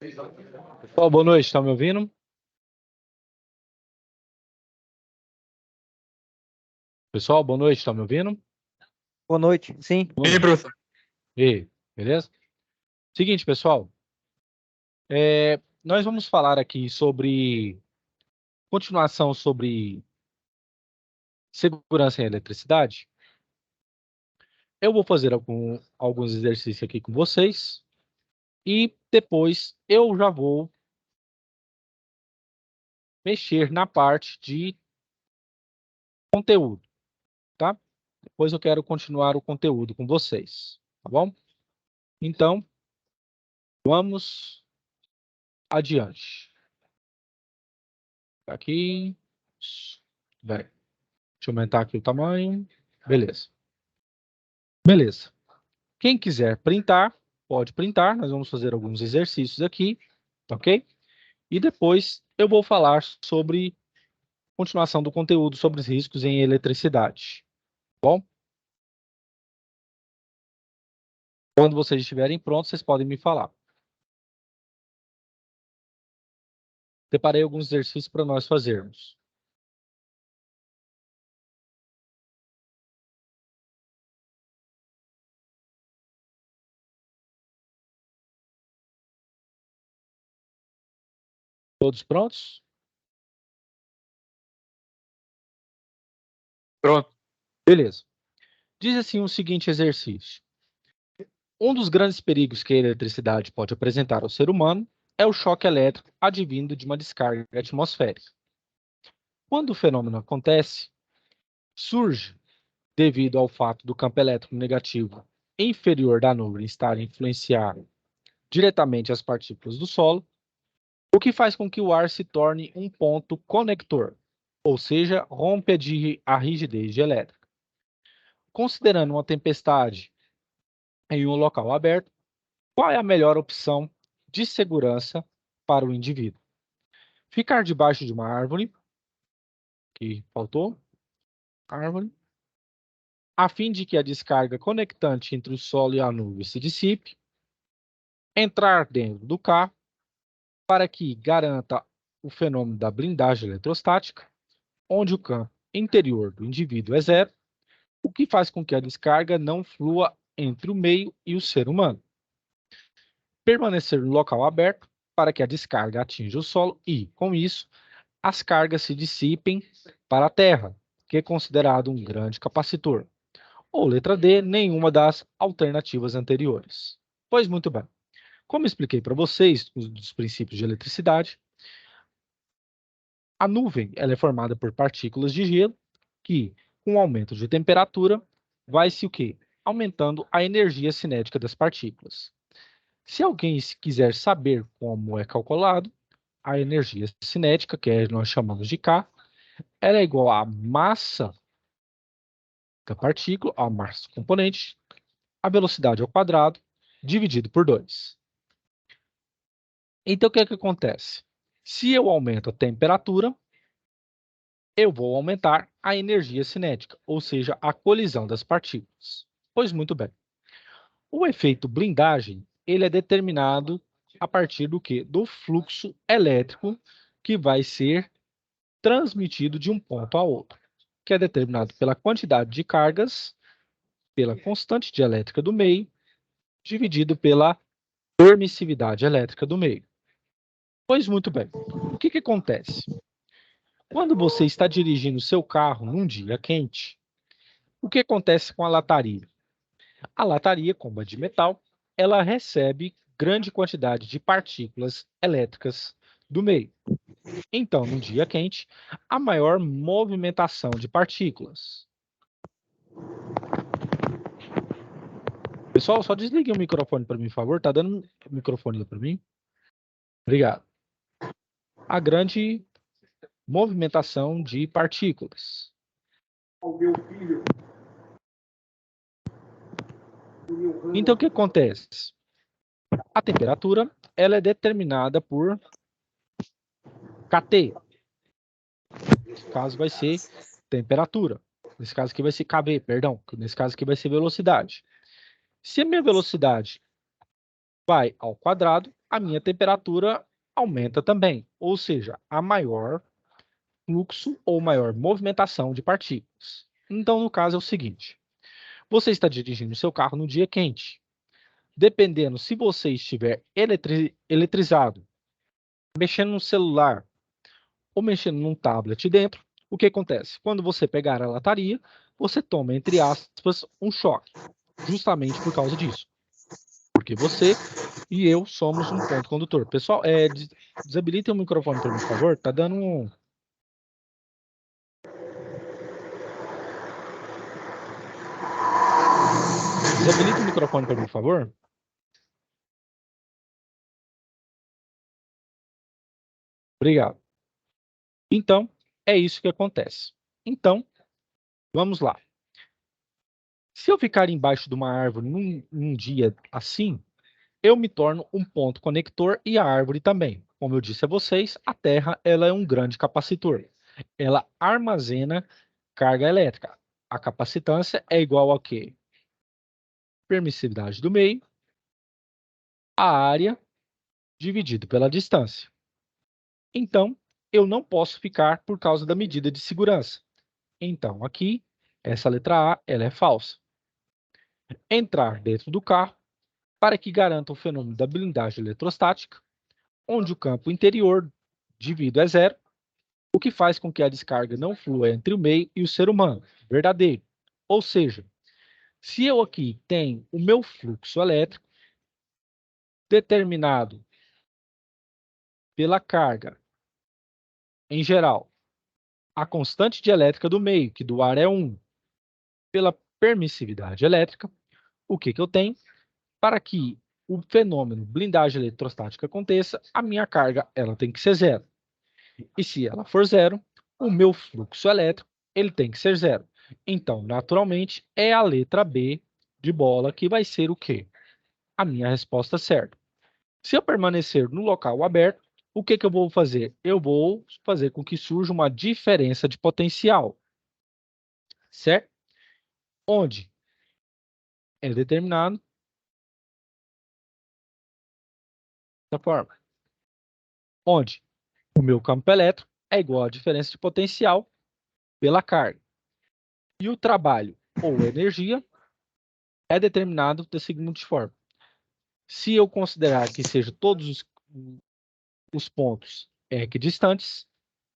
Pessoal, boa noite, estão me ouvindo? Pessoal, boa noite, estão me ouvindo? Boa noite, sim. Boa noite. professor. E aí, beleza? Seguinte, pessoal, nós vamos falar aqui sobre continuação sobre segurança em eletricidade. Eu vou fazer alguns exercícios aqui com vocês e depois eu já vou mexer na parte de conteúdo, tá? Depois eu quero continuar o conteúdo com vocês, tá bom? Então, vamos adiante. Aqui, vai. Deixa eu aumentar aqui o tamanho. Beleza. Beleza. Quem quiser printar, pode printar. Nós vamos fazer alguns exercícios aqui, ok? E depois eu vou falar sobre continuação do conteúdo sobre os riscos em eletricidade. Bom? Quando vocês estiverem prontos, vocês podem me falar. Preparei alguns exercícios para nós fazermos. Todos prontos? Pronto. Beleza. Diz assim o seguinte exercício. Um dos grandes perigos que a eletricidade pode apresentar ao ser humano é o choque elétrico advindo de uma descarga atmosférica. Quando o fenômeno acontece, surge devido ao fato do campo elétrico negativo inferior da nuvem estar a influenciar diretamente as partículas do solo, o que faz com que o ar se torne um ponto conector, ou seja, rompe a rigidez elétrica. Considerando uma tempestade em um local aberto, qual é a melhor opção de segurança para o indivíduo? Ficar debaixo de uma árvore, que faltou, árvore, a fim de que a descarga conectante entre o solo e a nuvem se dissipe, entrar dentro do carro, para que garanta o fenômeno da blindagem eletrostática, onde o campo interior do indivíduo é zero, o que faz com que a descarga não flua entre o meio e o ser humano. Permanecer no local aberto para que a descarga atinja o solo e, com isso, as cargas se dissipem para a terra, que é considerado um grande capacitor. Ou letra D, nenhuma das alternativas anteriores. Pois muito bem. Como expliquei para vocês dos princípios de eletricidade, a nuvem ela é formada por partículas de gelo que, com o aumento de temperatura, vai se o quê? Aumentando a energia cinética das partículas. Se alguém quiser saber como é calculado, a energia cinética, que nós chamamos de K, ela é igual à massa da partícula, a massa do componente, a velocidade ao quadrado, dividido por 2. Então, o que é que acontece? Se eu aumento a temperatura, eu vou aumentar a energia cinética, ou seja, a colisão das partículas. Pois muito bem. O efeito blindagem, ele é determinado a partir do quê? Do fluxo elétrico que vai ser transmitido de um ponto a outro, que é determinado pela quantidade de cargas, pela constante dielétrica do meio, dividido pela permissividade elétrica do meio. Pois muito bem. O que acontece? Quando você está dirigindo seu carro num dia quente, o que acontece com a lataria? A lataria, como é de metal, ela recebe grande quantidade de partículas elétricas do meio. Então, num dia quente, há maior movimentação de partículas. Pessoal, só desliguem o microfone para mim, por favor. Tá dando microfone para mim? Obrigado. A grande movimentação de partículas. Então, o que acontece? A temperatura ela é determinada por KT. Nesse caso, vai ser temperatura. Nesse caso aqui vai ser KB, perdão. Nesse caso aqui vai ser velocidade. Se a minha velocidade vai ao quadrado, a minha temperatura aumenta também, ou seja, há maior fluxo ou maior movimentação de partículas. Então, no caso é o seguinte, você está dirigindo seu carro no dia quente. Dependendo, se você estiver eletrizado, mexendo no celular ou mexendo num tablet dentro, o que acontece? Quando você pegar a lataria, você toma, entre aspas, um choque, justamente por causa disso. Porque você e eu somos um ponto condutor. Pessoal, desabilitem o microfone para mim, por favor. Tá dando um... Desabilita o microfone para mim, por favor. Obrigado. Então, é isso que acontece. Então, vamos lá. Se eu ficar embaixo de uma árvore num dia assim, eu me torno um ponto conector e a árvore também. Como eu disse a vocês, a Terra ela é um grande capacitor. Ela armazena carga elétrica. A capacitância é igual a quê? Permissividade do meio, a área dividido pela distância. Então, eu não posso ficar por causa da medida de segurança. Então, aqui, essa letra A, ela é falsa. Entrar dentro do carro para que garanta o fenômeno da blindagem eletrostática, onde o campo interior dividido é zero, o que faz com que a descarga não flua entre o meio e o ser humano, verdadeiro. Ou seja, se eu aqui tenho o meu fluxo elétrico determinado pela carga em geral, a constante dielétrica do meio, que do ar é 1, pela permissividade elétrica, o que eu tenho? Para que o fenômeno blindagem eletrostática aconteça, a minha carga ela tem que ser zero. E se ela for zero, o meu fluxo elétrico ele tem que ser zero. Então, naturalmente, é a letra B de bola que vai ser o quê? A minha resposta certa. Se eu permanecer no local aberto, o que eu vou fazer? Eu vou fazer com que surja uma diferença de potencial, certo? Onde é determinado dessa forma. Onde o meu campo elétrico é igual à diferença de potencial pela carga. E o trabalho ou energia é determinado da seguinte forma. Se eu considerar que sejam todos os pontos equidistantes,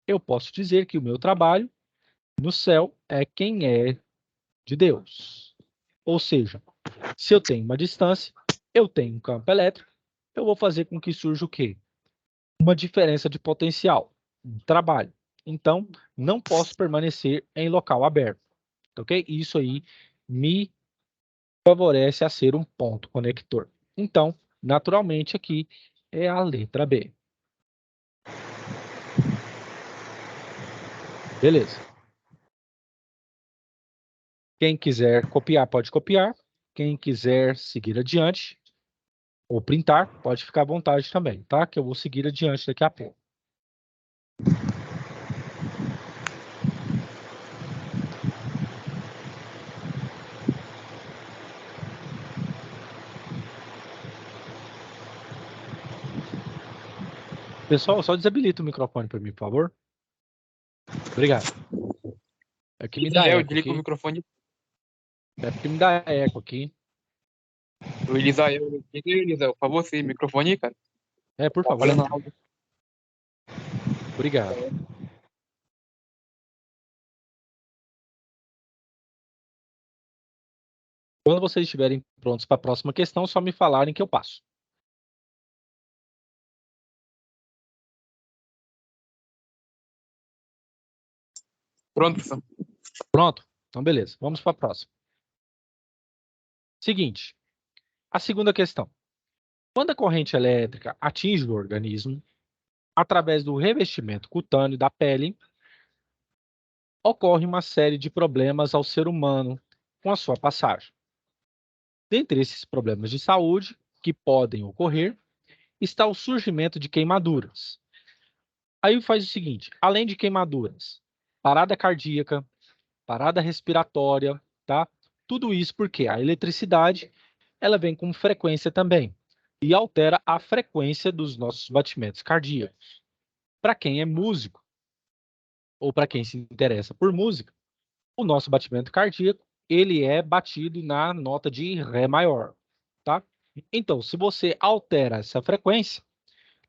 eu posso dizer que o meu trabalho no céu é quem é de Deus. Ou seja, se eu tenho uma distância, eu tenho um campo elétrico, eu vou fazer com que surja o quê? Uma diferença de potencial, um trabalho. Então, não posso permanecer em local aberto, ok? Isso aí me favorece a ser um ponto conector. Então, naturalmente, aqui é a letra B. Beleza. Quem quiser copiar, pode copiar. Quem quiser seguir adiante ou printar, pode ficar à vontade também, tá? Que eu vou seguir adiante daqui a pouco. Pessoal, só desabilita o microfone para mim, por favor. Obrigado. É que me dá Israel, eco desliga o aqui. microfone. É porque me dá eco aqui. O Elisael, Elisael, por favor, esse microfone aí, cara. É, por Tá favor. falando algo. Obrigado. Quando vocês estiverem prontos para a próxima questão, só me falarem que eu passo. Pronto, professor. Pronto? Então, beleza. Vamos para a próxima. Seguinte. A segunda questão. Quando a corrente elétrica atinge o organismo, através do revestimento cutâneo da pele, ocorre uma série de problemas ao ser humano com a sua passagem. Dentre esses problemas de saúde que podem ocorrer, está o surgimento de queimaduras. Aí faz o seguinte, além de queimaduras, parada cardíaca, parada respiratória, tá? Tudo isso porque a eletricidade, ela vem com frequência também. e altera a frequência dos nossos batimentos cardíacos. Para quem é músico, ou para quem se interessa por música, o nosso batimento cardíaco, ele é batido na nota de Ré maior, tá? Então, se você altera essa frequência,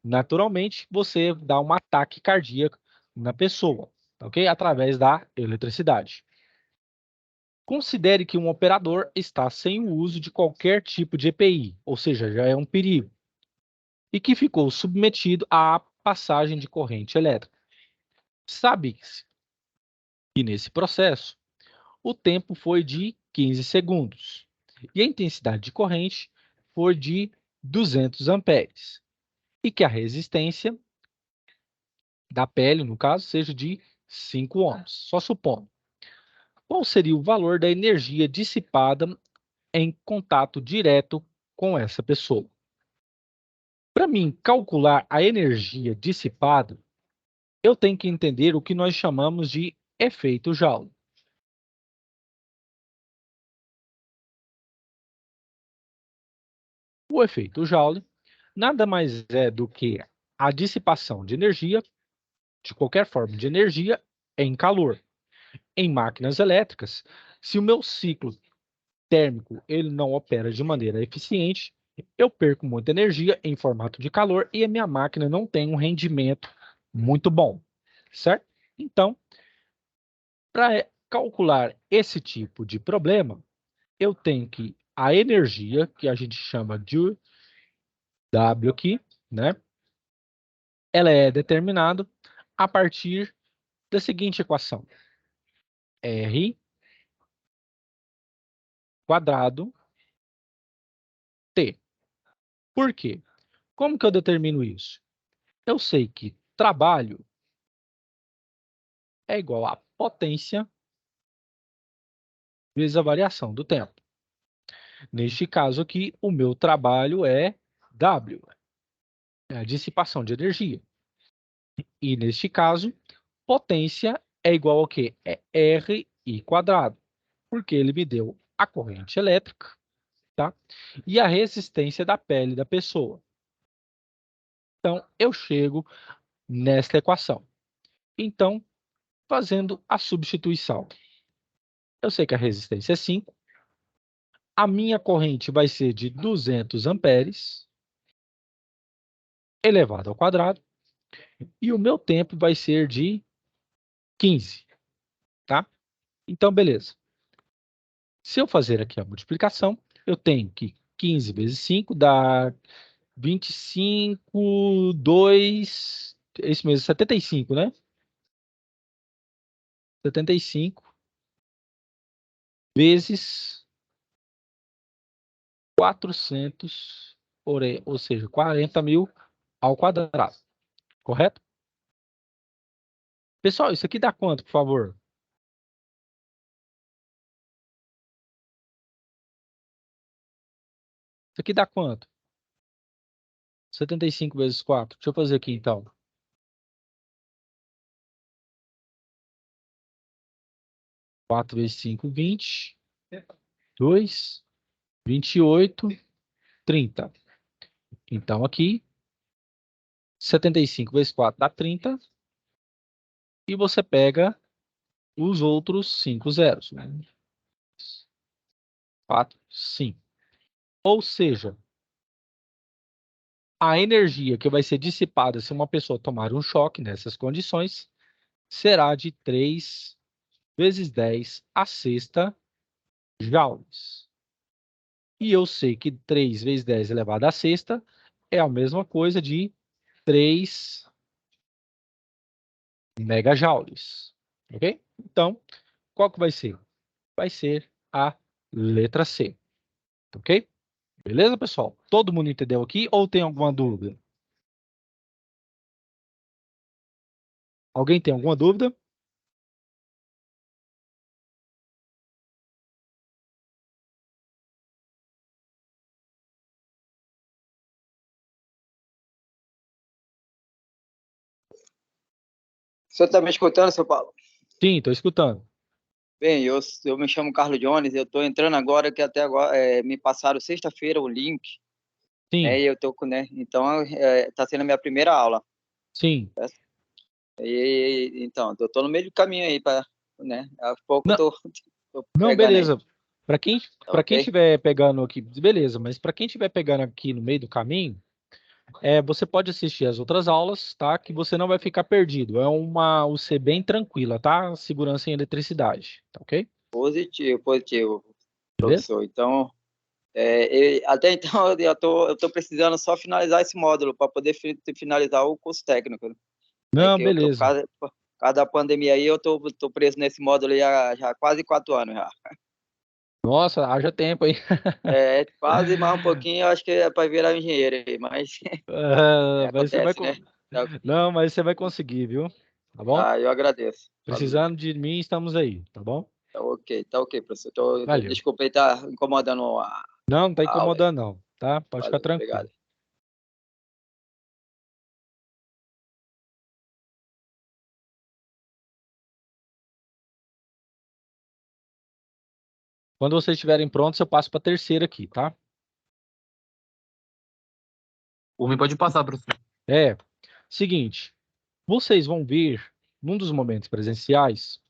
naturalmente, você dá um ataque cardíaco na pessoa, ok? Através da eletricidade. Considere que um operador está sem o uso de qualquer tipo de EPI, ou seja, já é um perigo, e que ficou submetido à passagem de corrente elétrica. Sabe-se que nesse processo, o tempo foi de 15 segundos e a intensidade de corrente foi de 200 amperes e que a resistência da pele, no caso, seja de 5 ohms, só supondo. Qual seria o valor da energia dissipada em contato direto com essa pessoa? Para mim calcular a energia dissipada, eu tenho que entender o que nós chamamos de efeito Joule. O efeito Joule nada mais é do que a dissipação de energia, de qualquer forma de energia, em calor. Em máquinas elétricas, se o meu ciclo térmico ele não opera de maneira eficiente, eu perco muita energia em formato de calor e a minha máquina não tem um rendimento muito bom, certo? Então, para calcular esse tipo de problema, eu tenho que a energia, que a gente chama de W aqui, né? Ela é determinada a partir da seguinte equação: R quadrado T. Por quê? Como que eu determino isso? Eu sei que trabalho é igual a potência vezes a variação do tempo. Neste caso aqui, o meu trabalho é W, é a dissipação de energia. E neste caso, potência é igual ao quê? É RI quadrado, porque ele me deu a corrente elétrica, tá? E a resistência da pele da pessoa. Então, eu chego nesta equação. Então, fazendo a substituição. Eu sei que a resistência é 5. A minha corrente vai ser de 200 amperes elevado ao quadrado. E o meu tempo vai ser de 15, tá? Então, beleza. Se eu fazer aqui a multiplicação, eu tenho que 15 vezes 5 dá 25, 2, é isso mesmo, 75, né? 75 vezes 400, ou seja, 40.000 ao quadrado, correto? Pessoal, isso aqui dá quanto, por favor? Isso aqui dá quanto? 75 vezes 4. Deixa eu fazer aqui, então. 4 vezes 5, 20. 2, 28, 30. Então, aqui, 75 vezes 4 dá 30. E você pega os outros 5 zeros. 4, 5. Ou seja, a energia que vai ser dissipada se uma pessoa tomar um choque nessas condições será de 3 vezes 10 a sexta joules. E eu sei que 3 vezes 10 elevado a sexta é a mesma coisa de 3 megajoules. Ok? Então, qual que vai ser? Vai ser a letra C. Ok? Beleza, pessoal? Todo mundo entendeu aqui ou tem alguma dúvida? Alguém tem alguma dúvida? O senhor está me escutando, seu Paulo? Sim, estou escutando. Bem, eu me chamo Carlos Jones, eu estou entrando agora, que até agora me passaram sexta-feira o link Sim, né? E eu tô com, né? Então, tá sendo a minha primeira aula. sim. Então, eu tô no meio do caminho aí para, né? Há pouco eu Não, tô não, pegando aí. beleza. Tá Para quem ok? estiver pegando aqui, beleza, mas para quem estiver pegando aqui no meio do caminho, você pode assistir as outras aulas, tá? Que você não vai ficar perdido. É uma UC bem tranquila, tá? Segurança em eletricidade, tá ok? Positivo, positivo, Beleza? professor. Então, até então eu tô precisando só finalizar esse módulo para poder finalizar o curso técnico, né? Não, Que eu tô beleza. por causa da pandemia aí, eu tô preso nesse módulo aí já há quase 4 anos já. Nossa, haja tempo aí. Quase mais um pouquinho, eu acho que é para virar engenheiro aí, mas Ah, mas você vai. acontece, né? Tá, Não, mas você vai conseguir, viu? Tá bom? eu agradeço. Valeu. Precisando de mim, estamos aí, tá bom? Tá ok, professor. Valeu. Desculpa aí estar incomodando Não, não tá a aula aí. incomodando, não, tá? Pode ficar Valeu, tranquilo. obrigado. Quando vocês estiverem prontos, eu passo para a terceira aqui, tá? Por mim, pode passar, professor. Seguinte, vocês vão ver, num dos momentos presenciais,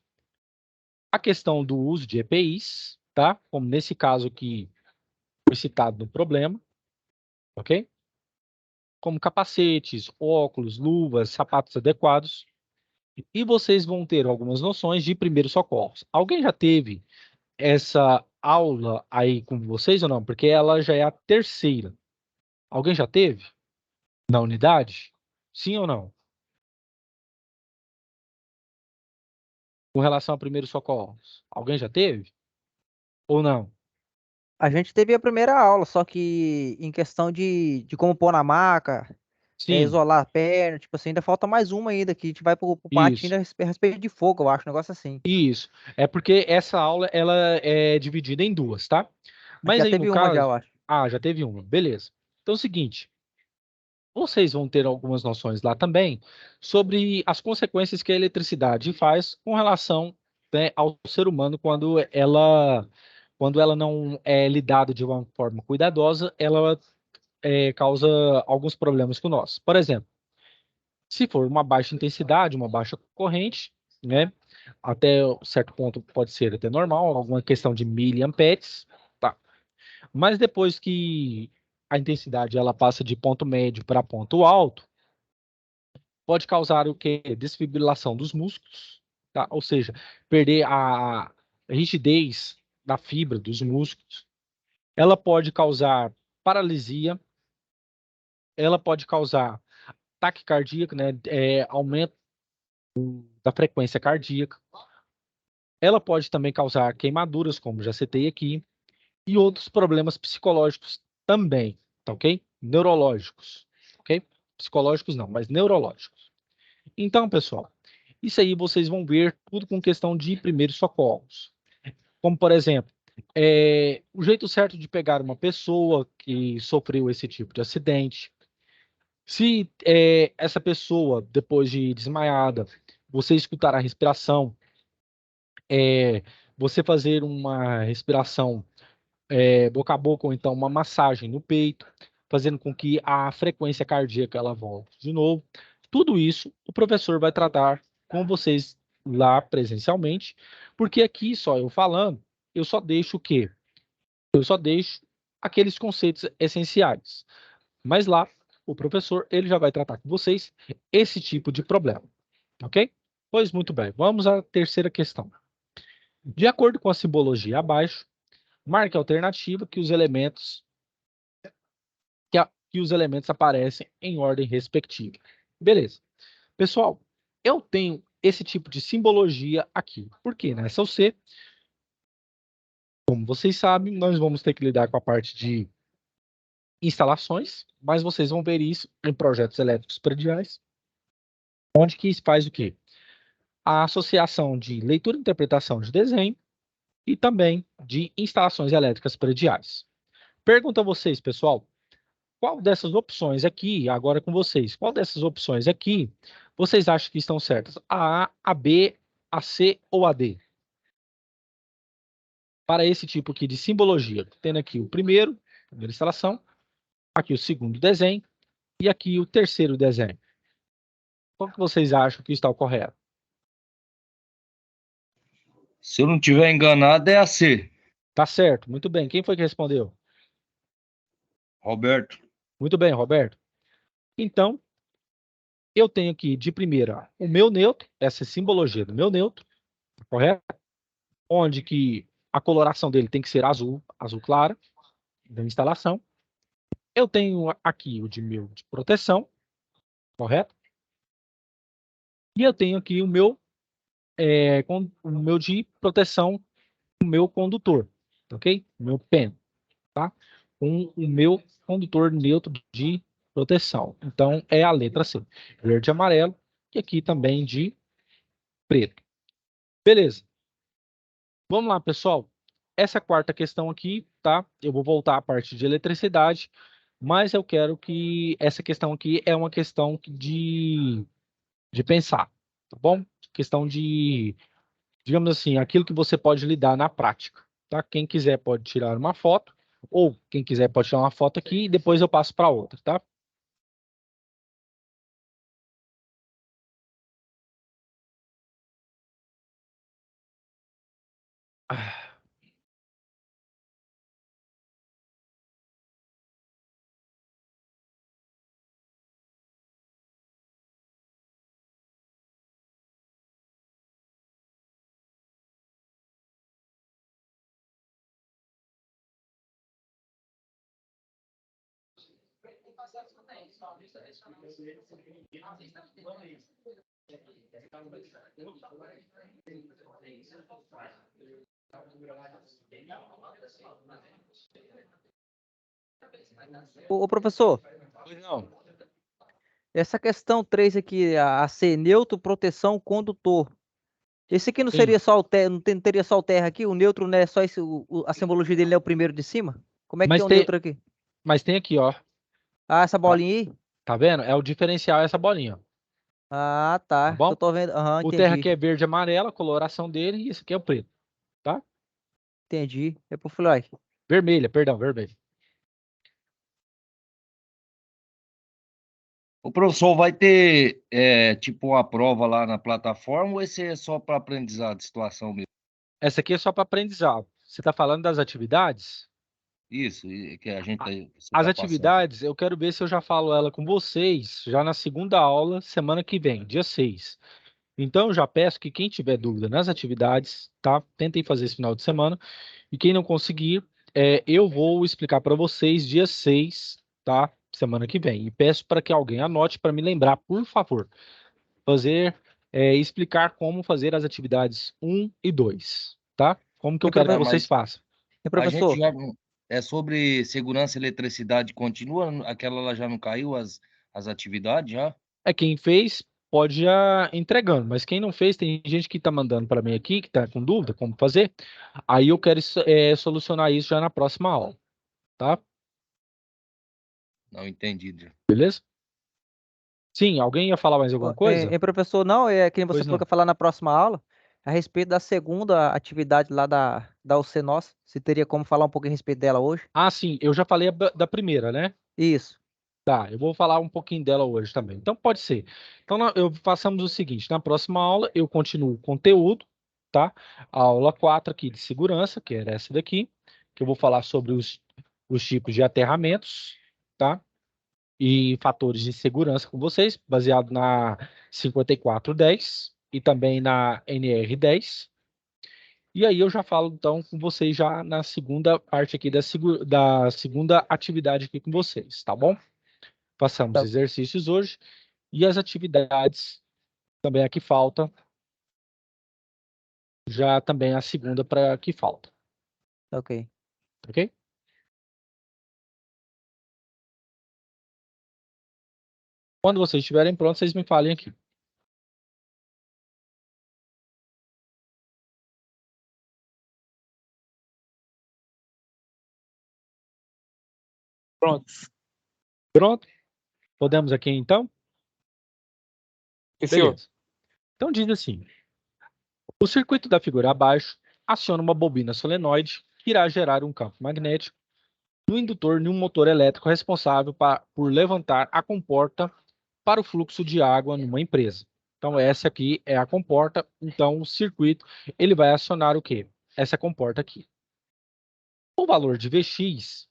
a questão do uso de EPIs, tá? Como nesse caso aqui foi citado no problema, ok? Como capacetes, óculos, luvas, sapatos adequados. E vocês vão ter algumas noções de primeiros socorros. Alguém já teve essa aula aí com vocês ou não? Porque ela já é a terceira. Alguém já teve na unidade? Sim ou não? Com relação a primeiros socorros. Alguém já teve? Ou não? A gente teve a primeira aula, só que em questão de como pôr na maca, Sim, isolar a perna, tipo assim, ainda falta mais uma ainda, que a gente vai pro parte isso. ainda a respeito de fogo, eu acho, um negócio assim. Isso. É porque essa aula ela é dividida em duas, tá? Mas Já aí no teve uma já, caso, eu acho. já teve uma, beleza. Então é o seguinte, vocês vão ter algumas noções lá também sobre as consequências que a eletricidade faz com relação, né, ao ser humano quando ela não é lidada de uma forma cuidadosa, ela causa alguns problemas com nós. Por exemplo, se for uma baixa intensidade, uma baixa corrente, né? Até certo ponto pode ser até normal, alguma questão de miliamperes, tá? Mas depois que a intensidade ela passa de ponto médio para ponto alto, pode causar o quê? Desfibrilação dos músculos, tá? Ou seja, perder a rigidez da fibra dos músculos. Ela pode causar paralisia, ela pode causar taquicardia, né? Aumento da frequência cardíaca. Ela pode também causar queimaduras, como já citei aqui, e outros problemas psicológicos também, tá ok? Neurológicos, ok? Psicológicos não, mas neurológicos. Então, pessoal, isso aí vocês vão ver tudo com questão de primeiros socorros. Como, por exemplo, o jeito certo de pegar uma pessoa que sofreu esse tipo de acidente. Se essa pessoa, depois de desmaiada, você escutar a respiração, é, você fazer uma respiração boca a boca ou então uma massagem no peito, fazendo com que a frequência cardíaca ela volte de novo. Tudo isso o professor vai tratar com vocês lá presencialmente, porque aqui só eu falando, eu só deixo o quê? Eu só deixo aqueles conceitos essenciais. Mas lá o professor ele já vai tratar com vocês esse tipo de problema, ok? Pois muito bem, vamos à terceira questão. De acordo com a simbologia abaixo, marque a alternativa que os elementos aparecem em ordem respectiva. Beleza. Pessoal, eu tenho esse tipo de simbologia aqui. Por quê? Nessa UC, como vocês sabem, nós vamos ter que lidar com a parte de instalações, mas vocês vão ver isso em projetos elétricos prediais, onde que faz o quê? A associação de leitura e interpretação de desenho e também de instalações elétricas prediais. Pergunto a vocês, pessoal, qual dessas opções aqui, agora com vocês, qual dessas opções aqui vocês acham que estão certas? A, a B, a C ou a D? Para esse tipo aqui de simbologia, tendo aqui o primeira instalação, Aqui o segundo desenho e aqui o terceiro desenho. Qual que vocês acham que está o correto? Se eu não estiver enganado, é a C, Tá certo, muito bem. Quem foi que respondeu? Roberto. Muito bem, Roberto. Então, eu tenho aqui de primeira o meu neutro, essa é a simbologia do meu neutro, correto? Onde que a coloração dele tem que ser azul, azul clara, da instalação. Eu tenho aqui o de meu de proteção, correto? E eu tenho aqui o meu, o meu de proteção, o meu condutor, ok? O meu pen, tá? Com o meu condutor neutro de proteção. Então, é a letra C. Verde e amarelo, e aqui também de preto. Beleza. Vamos lá, pessoal. Essa quarta questão aqui, tá? Eu vou voltar à parte de eletricidade, mas eu quero que essa questão aqui é uma questão de pensar, tá bom? Questão de, digamos assim, aquilo que você pode lidar na prática, tá? Quem quiser pode tirar uma foto, ou quem quiser pode tirar uma foto aqui e depois eu passo para outra, tá? Ô, professor, Pois não. essa questão 3 aqui, a C, neutro, proteção, condutor. Esse aqui não Sim. seria só o terra, não teria só o terra aqui? O neutro não é só esse, a simbologia dele é o primeiro de cima? Como é que Mas tem o tem, neutro aqui? mas tem aqui, ó. Ah, essa Tá, bolinha aí? tá vendo? É o diferencial essa bolinha, Ah, tá tá. Que bom? eu tô vendo. Aham, O terra aqui entendi. é verde e amarelo, a coloração dele, e esse aqui é o preto, tá? Entendi. É pro falei, uai, Vermelha, perdão, vermelho. O professor vai ter, tipo, uma prova lá na plataforma ou esse é só para aprendizado, situação mesmo? Essa aqui é só para aprendizado. Você está falando das atividades? Isso, que a gente você As tá passando. atividades, eu quero ver se eu já falo ela com vocês já na segunda aula, semana que vem, dia 6. Então, eu já peço que quem tiver dúvida nas atividades, tá? Tentem fazer esse final de semana. E quem não conseguir, eu vou explicar para vocês dia 6, tá? Semana que vem. E peço para que alguém anote para me lembrar, por favor. Explicar como fazer as atividades 1 e 2, tá? Como que eu hein, quero que Tá, vocês mas façam. a gente professor? já é sobre segurança e eletricidade continua? Aquela lá já não caiu as atividades já? Quem fez pode já entregando, mas quem não fez, tem gente que está mandando para mim aqui, que está com dúvida como fazer. Aí eu quero solucionar isso já na próxima aula, tá? Não entendi. Já. Beleza? Sim, alguém ia falar mais alguma coisa? Professor, não, é que nem você Pois falou que não. ia falar na próxima aula, a respeito da segunda atividade lá da UC Nossa. Você teria como falar um pouquinho a respeito dela hoje? Ah, sim, eu já falei da primeira, né? Isso. Tá, eu vou falar um pouquinho dela hoje também. Então pode ser. Então façamos o seguinte, na próxima aula eu continuo o conteúdo, tá? A aula 4 aqui de segurança, que era essa daqui, que eu vou falar sobre os tipos de aterramentos, tá? E fatores de segurança com vocês, baseado na 5410 e também na NR10. E aí eu já falo então com vocês já na segunda parte aqui da segunda atividade aqui com vocês, tá bom? Passamos Tá, exercícios hoje e as atividades também aqui falta, já também a segunda para que falta, tá ok. ok? Quando vocês estiverem prontos, vocês me falem aqui. Pronto. Pronto? Podemos aqui então? Sim, senhor. Beleza. Então diz assim: o circuito da figura abaixo aciona uma bobina solenoide que irá gerar um campo magnético no indutor de um motor elétrico responsável por levantar a comporta para o fluxo de água numa empresa. Então, essa aqui é a comporta. Então, o circuito ele vai acionar o quê? Essa comporta aqui. O valor de Vx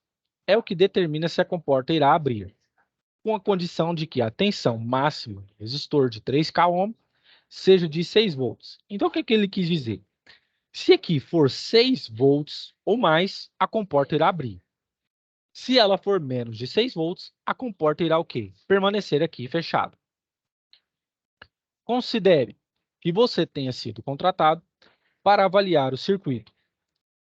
é o que determina se a comporta irá abrir, com a condição de que a tensão máxima do resistor de 3K ohm seja de 6 volts. Então, o que ele quis dizer? Se aqui for 6 volts ou mais, a comporta irá abrir. Se ela for menos de 6 volts, a comporta irá o quê? Permanecer aqui fechada. Considere que você tenha sido contratado para avaliar o circuito.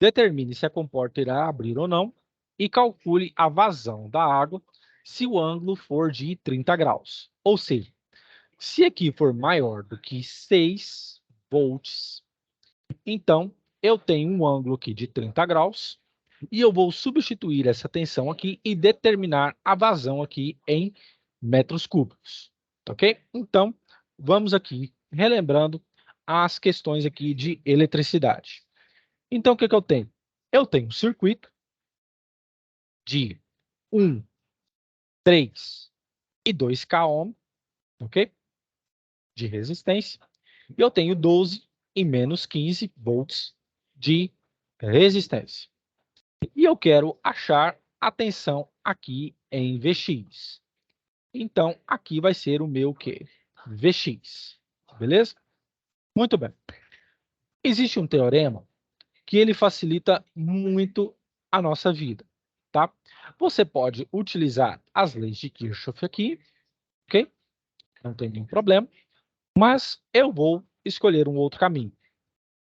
Determine se a comporta irá abrir ou não e calcule a vazão da água se o ângulo for de 30 graus. Ou seja, se aqui for maior do que 6 volts, então eu tenho um ângulo aqui de 30 graus e eu vou substituir essa tensão aqui e determinar a vazão aqui em metros cúbicos, ok? Então, vamos aqui relembrando as questões aqui de eletricidade. Então, o que eu tenho? Eu tenho um circuito de 1, 3 e 2K ohm, ok? De resistência. E eu tenho 12 e menos 15 volts de resistência. E eu quero achar a tensão aqui em Vx. Então, aqui vai ser o meu quê? Vx. Beleza? Muito bem. Existe um teorema que ele facilita muito a nossa vida, tá? Você pode utilizar as leis de Kirchhoff aqui, ok? Não tem nenhum problema. Mas eu vou escolher um outro caminho.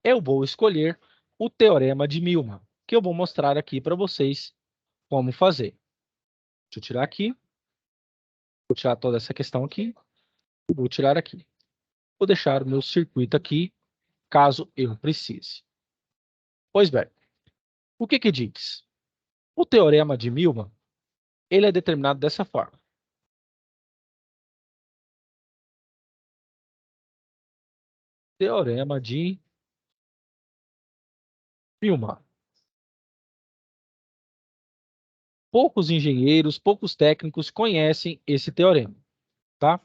Eu vou escolher o teorema de Milman, que eu vou mostrar aqui para vocês como fazer. Deixa eu tirar aqui. Vou tirar toda essa questão aqui. Vou tirar aqui. Vou deixar o meu circuito aqui, caso eu precise. Pois bem, o que diz? O teorema de Milman, ele é determinado dessa forma. Teorema de Milman. Poucos engenheiros, poucos técnicos conhecem esse teorema, tá?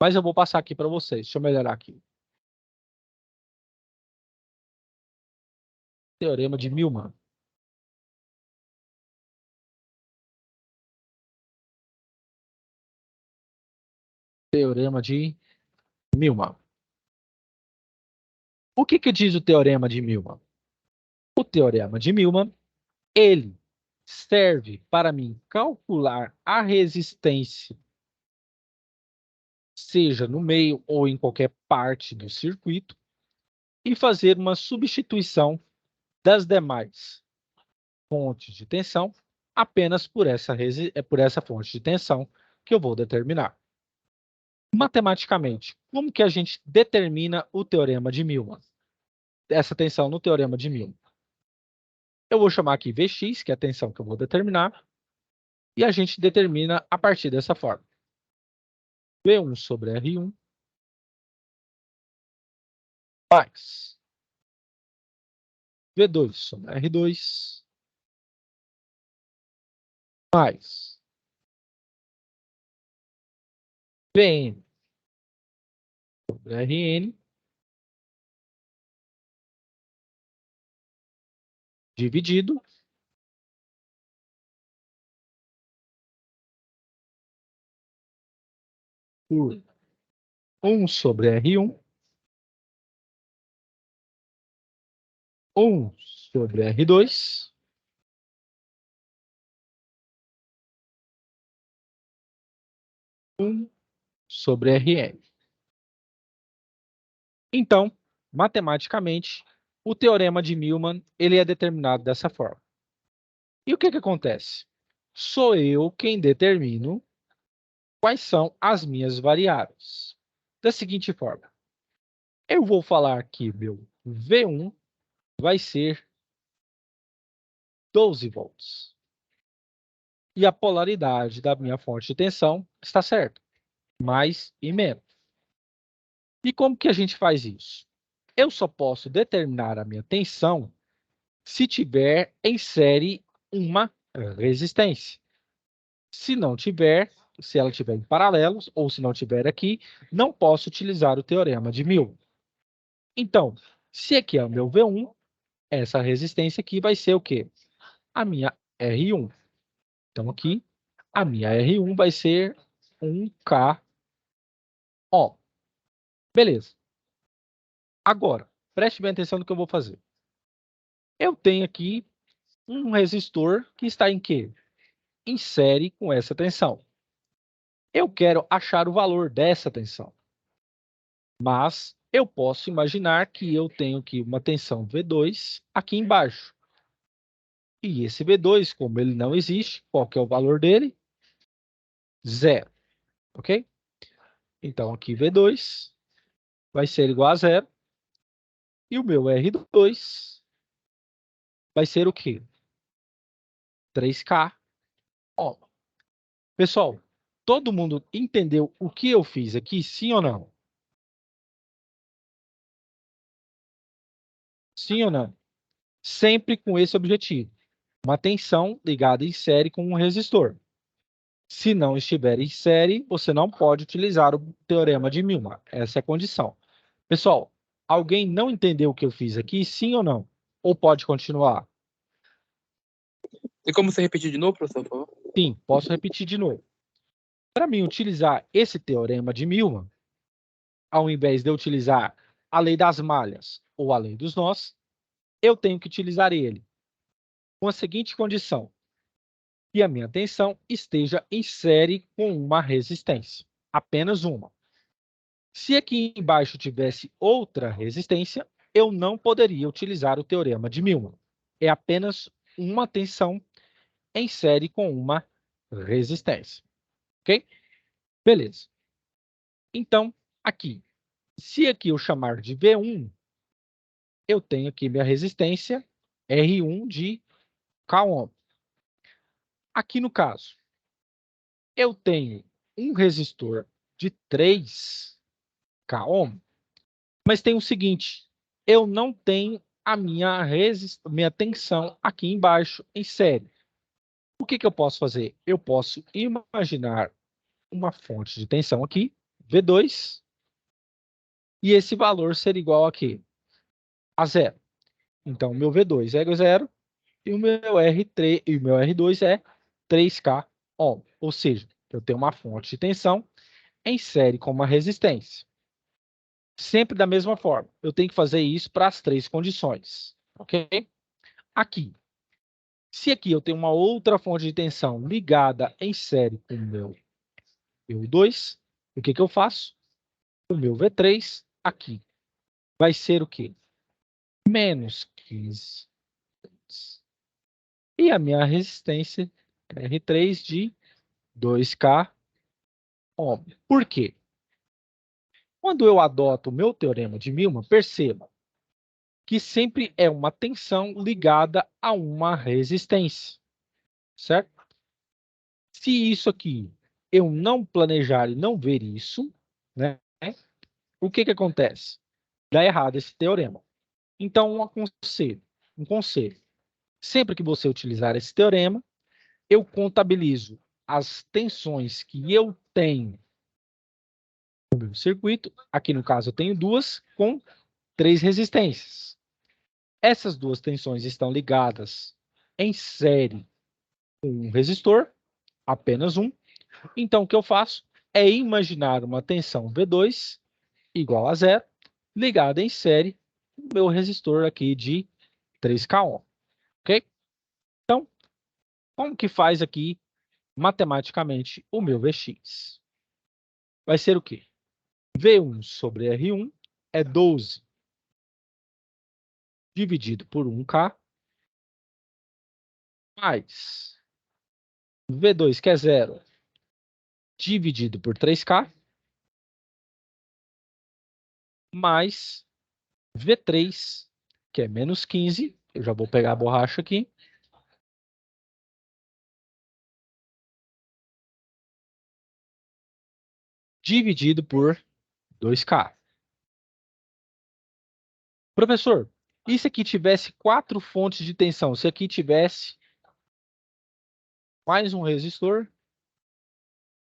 Mas eu vou passar aqui para vocês. Deixa eu melhorar aqui. Teorema de Milman. Teorema de Milman. O que diz o teorema de Milman? O teorema de Milman, ele serve para mim calcular a resistência, seja no meio ou em qualquer parte do circuito, e fazer uma substituição das demais fontes de tensão apenas por essa fonte de tensão que eu vou determinar. Matematicamente, como que a gente determina o teorema de Milman? Essa tensão no teorema de Milman. Eu vou chamar aqui Vx, que é a tensão que eu vou determinar, e a gente determina a partir dessa forma. V1 sobre R1 mais V2 sobre R2 mais Vn sobre Rn dividido por 1 sobre R1, 1 sobre R2, sobre Rn. Então, matematicamente, o teorema de Milman ele é determinado dessa forma. E o que acontece? Sou eu quem determino quais são as minhas variáveis. Da seguinte forma, eu vou falar que meu V1 vai ser 12 volts. E a polaridade da minha fonte de tensão está certa, mais e menos. E como que a gente faz isso? Eu só posso determinar a minha tensão se tiver em série uma resistência. Se não tiver, se ela tiver em paralelos, ou se não tiver aqui, não posso utilizar o teorema de Milman. Então, se aqui é o meu V1, essa resistência aqui vai ser o quê? A minha R1. Então, aqui, a minha R1 vai ser 1K ohm. Beleza. Agora, preste bem atenção no que eu vou fazer. Eu tenho aqui um resistor que está em quê? Em série com essa tensão. Eu quero achar o valor dessa tensão. Mas eu posso imaginar que eu tenho aqui uma tensão V2 aqui embaixo. E esse V2, como ele não existe, qual que é o valor dele? 0. Ok? Então, aqui V2 vai ser igual a 0. E o meu R2 vai ser o quê? 3K ohm. Pessoal, todo mundo entendeu o que eu fiz aqui, sim ou não? Sim ou não? Sempre com esse objetivo. Uma tensão ligada em série com um resistor. Se não estiver em série, você não pode utilizar o teorema de Milman. Essa é a condição. Pessoal, alguém não entendeu o que eu fiz aqui, sim ou não? Ou pode continuar? Tem como você repetir de novo, professor, por favor? Sim, posso repetir de novo. Para mim utilizar esse teorema de Milman, ao invés de eu utilizar a lei das malhas ou a lei dos nós, eu tenho que utilizar ele com a seguinte condição: que a minha tensão esteja em série com uma resistência, apenas uma. Se aqui embaixo tivesse outra resistência, eu não poderia utilizar o teorema de Milman. É apenas uma tensão em série com uma resistência. Ok? Beleza. Então, aqui, se aqui eu chamar de V1, eu tenho aqui minha resistência R1 de K ohm. Aqui no caso, eu tenho um resistor de 3K ohm, mas tem o seguinte, eu não tenho a minha tensão aqui embaixo em série. O que eu posso fazer? Eu posso imaginar uma fonte de tensão aqui, V2, e esse valor ser igual a quê? A 0. Então, meu V2 é 0 e o meu R3 e o meu R2 é 3K ohm. Ou seja, eu tenho uma fonte de tensão em série com uma resistência. Sempre da mesma forma. Eu tenho que fazer isso para as três condições. Ok? Aqui. Se aqui eu tenho uma outra fonte de tensão ligada em série com o meu V2, o que eu faço? O meu V3 aqui vai ser o quê? Menos 15. E a minha resistência R3 de 2K ohm. Por quê? Quando eu adoto o meu teorema de Milman, perceba que sempre é uma tensão ligada a uma resistência, certo? Se isso aqui eu não planejar e não ver isso, né, o que acontece? Dá errado esse teorema. Então, um conselho. Sempre que você utilizar esse teorema, eu contabilizo as tensões que eu tenho no meu circuito. Aqui no caso eu tenho duas com 3 resistências. Essas duas tensões estão ligadas em série com um resistor, apenas um. Então, o que eu faço é imaginar uma tensão V2 igual a 0, ligada em série com o meu resistor aqui de 3K ohm. Ok? Então, como que faz aqui matematicamente o meu Vx? Vai ser o quê? V1 sobre R1 é 12 dividido por 1K, mais V2, que é 0, dividido por 3K, mais V3, que é menos 15, eu já vou pegar a borracha aqui, dividido por 2K. Professor, e se aqui tivesse 4 fontes de tensão? Se aqui tivesse mais um resistor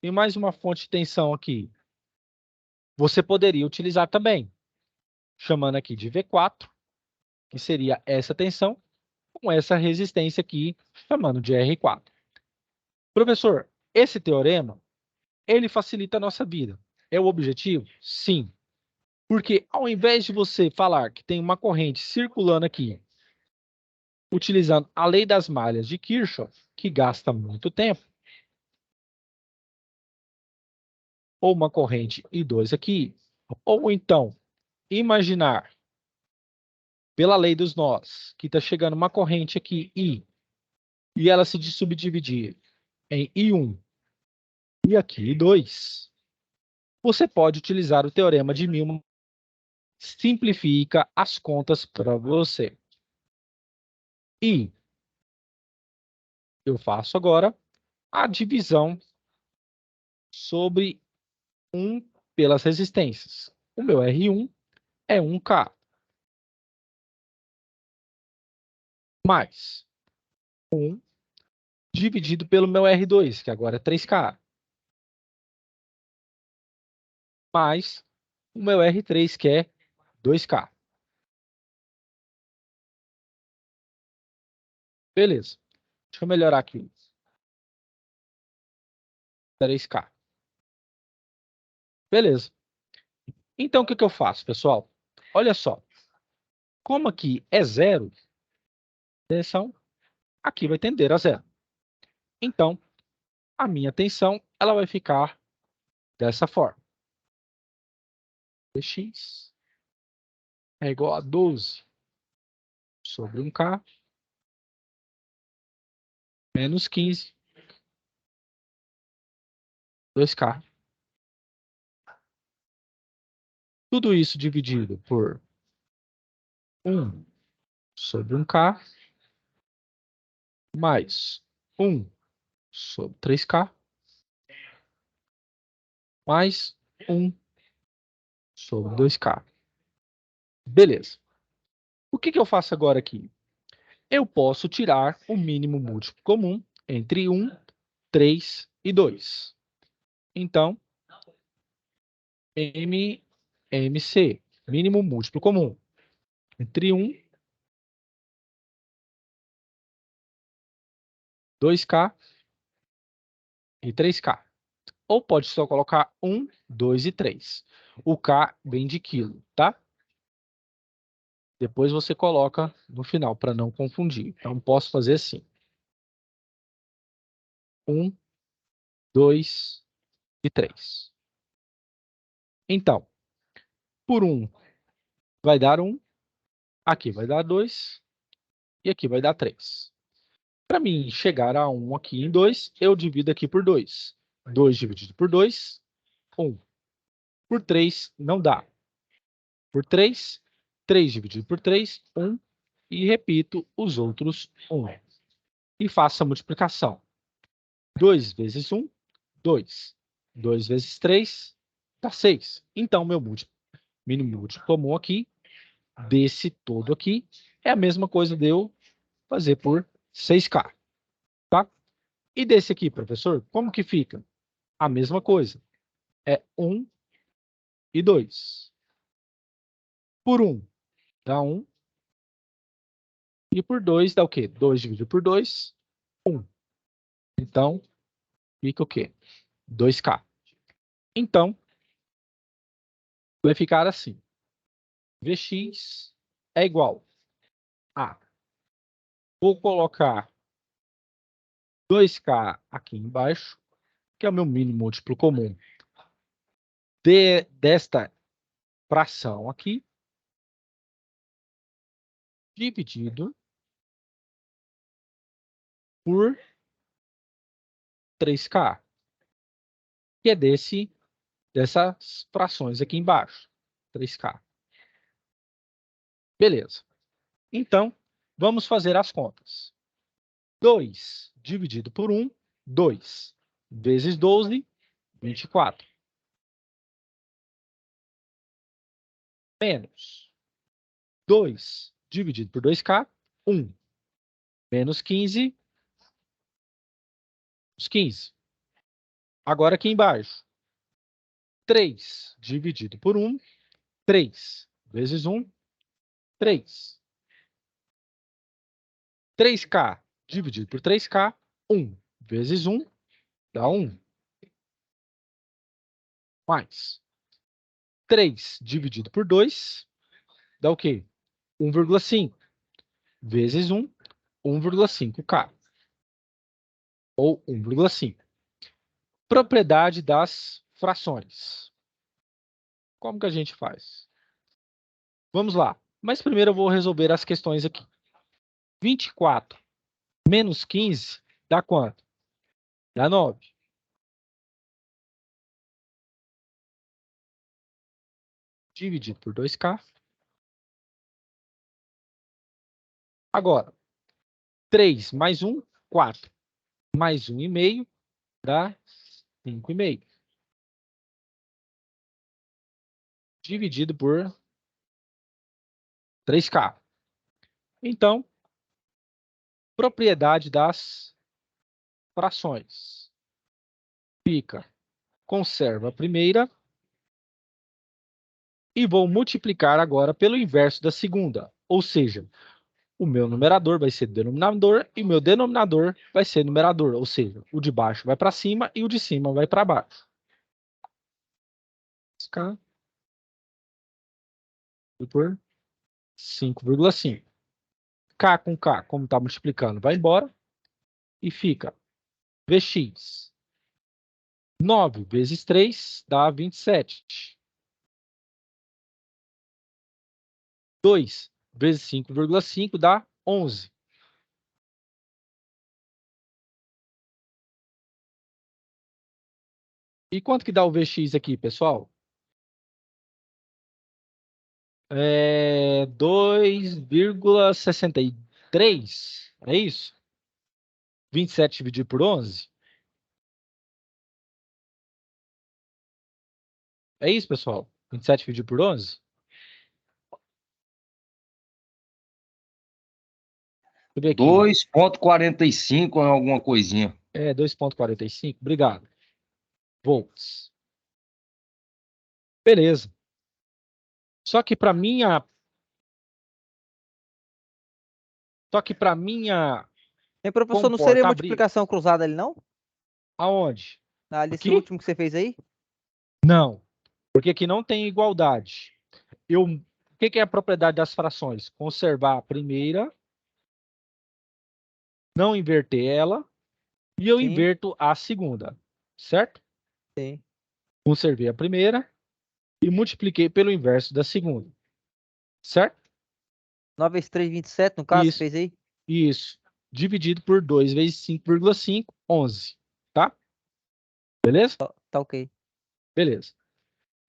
e mais uma fonte de tensão aqui. Você poderia utilizar também, chamando aqui de V4, que seria essa tensão, com essa resistência aqui, chamando de R4. Professor, esse teorema, ele facilita a nossa vida. É o objetivo? Sim. Porque ao invés de você falar que tem uma corrente circulando aqui, utilizando a lei das malhas de Kirchhoff, que gasta muito tempo, ou uma corrente I2 aqui, ou então imaginar, pela lei dos nós, que está chegando uma corrente aqui, I, e ela se subdividir em I1 e aqui I2, você pode utilizar o teorema de Milman, simplifica as contas para você. E eu faço agora a divisão sobre 1 pelas resistências. O meu R1 é 1K. Mais 1 dividido pelo meu R2, que agora é 3K. Mais o meu R3, que é 2K. Beleza. Deixa eu melhorar aqui. 3K. Beleza. Então, o que eu faço, pessoal? Olha só. Como aqui é zero, tensão aqui vai tender a zero. Então, a minha tensão ela vai ficar dessa forma. X é igual a 12 sobre 1K menos 15, 2K. Tudo isso dividido por 1 sobre 1K mais 1 sobre 3K mais 1 sobre 2K. Beleza. O que eu faço agora aqui? Eu posso tirar o mínimo múltiplo comum entre 1, 3 e 2. Então, MC, mínimo múltiplo comum, entre 1, 2K e 3K. Ou pode só colocar 1, 2 e 3. O K vem de quilo, tá? Depois você coloca no final, para não confundir. Então, posso fazer assim. 1, 2 e 3. Então, por 1 vai dar 1, aqui vai dar 2 e aqui vai dar 3. Para mim chegar a 1 aqui em 2, eu divido aqui por 2. 2 dividido por 2, 1. Por 3, não dá. Por 3, 3 dividido por 3, 1. E repito os outros 1. E faço a multiplicação. 2 vezes 1, 2. 2 vezes 3, dá 6. Então, meu mínimo múltiplo comum aqui, desse todo aqui, é a mesma coisa de eu fazer por 6K. Tá? E desse aqui, professor, como que fica? A mesma coisa. É 1 e 2. Por 1 dá 1. E por 2 dá o quê? 2 dividido por 2, 1. Então, fica o quê? 2K. Então, vai ficar assim. Vx é igual a... Vou colocar 2K aqui embaixo, que é o meu mínimo múltiplo comum desta fração aqui, dividido por 3K, que é dessas frações aqui embaixo, 3K. Beleza. Então, vamos fazer as contas. 2 dividido por 1, 2. Vezes 12, 24. Menos 2 dividido por 2K, 1. Menos 15, Os 15. Agora aqui embaixo. 3 dividido por 1. 3 vezes 1. 3. 3K dividido por 3K. 1 vezes 1 dá 1. Mais 3 dividido por 2 dá o quê? 1,5 vezes 1, 1,5K. Ou 1,5. Propriedade das frações. Como que a gente faz? Vamos lá. Mas primeiro eu vou resolver as questões aqui. 24 menos 15 dá quanto? Dá 9. Dividido por 2K. Agora, 3 mais 1, 4. Mais 1,5 dá 5,5. Dividido por 3K. Então, propriedade das frações. Fica, conserva a primeira. E vou multiplicar agora pelo inverso da segunda. Ou seja, o meu numerador vai ser denominador e o meu denominador vai ser numerador. Ou seja, o de baixo vai para cima e o de cima vai para baixo. K por 5,5. K com K, como está multiplicando, vai embora. E fica Vx. 9 vezes 3 dá 27. 2 vezes 5,5 dá 11. E quanto que dá o Vx aqui, pessoal? 2,63. É isso? 27 dividido por 11? É isso, pessoal? 27 dividido por 11? Deixa eu ver aqui. 2,45 ou alguma coisinha. É, 2,45. Obrigado. Volts. Beleza. Só que para minha... Hein, professor, não comporta seria abrir. multiplicação cruzada ali, não? Aonde? Ali, esse Aqui? último que você fez aí? Não. Porque aqui não tem igualdade. O que é a propriedade das frações? Conservar a primeira, não inverter ela, e eu Sim. inverto a segunda. Certo? Sim. Conservei a primeira e multipliquei pelo inverso da segunda. Certo? 9 vezes 3, 27, no caso, Isso. você fez aí? Isso. Dividido por 2 vezes 5,5, 11. Tá? Beleza? Tá ok. Beleza.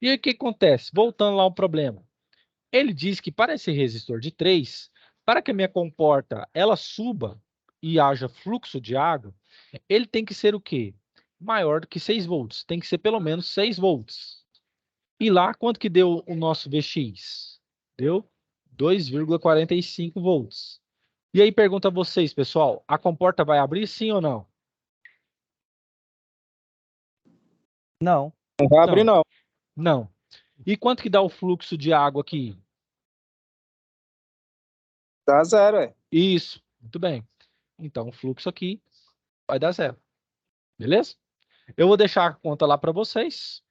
E aí o que acontece? Voltando lá ao problema. Ele diz que para esse resistor de 3, para que a minha comporta ela suba e haja fluxo de água, ele tem que ser o quê? Maior do que 6 volts. Tem que ser pelo menos 6 volts. E lá, quanto que deu o nosso Vx? Deu 2,45 volts. E aí pergunta a vocês, pessoal, a comporta vai abrir sim ou não? Não. Não vai abrir, não. Não. E quanto que dá o fluxo de água aqui? Dá zero, é. Isso. Muito bem. Então, o fluxo aqui vai dar zero. Beleza? Eu vou deixar a conta lá para vocês,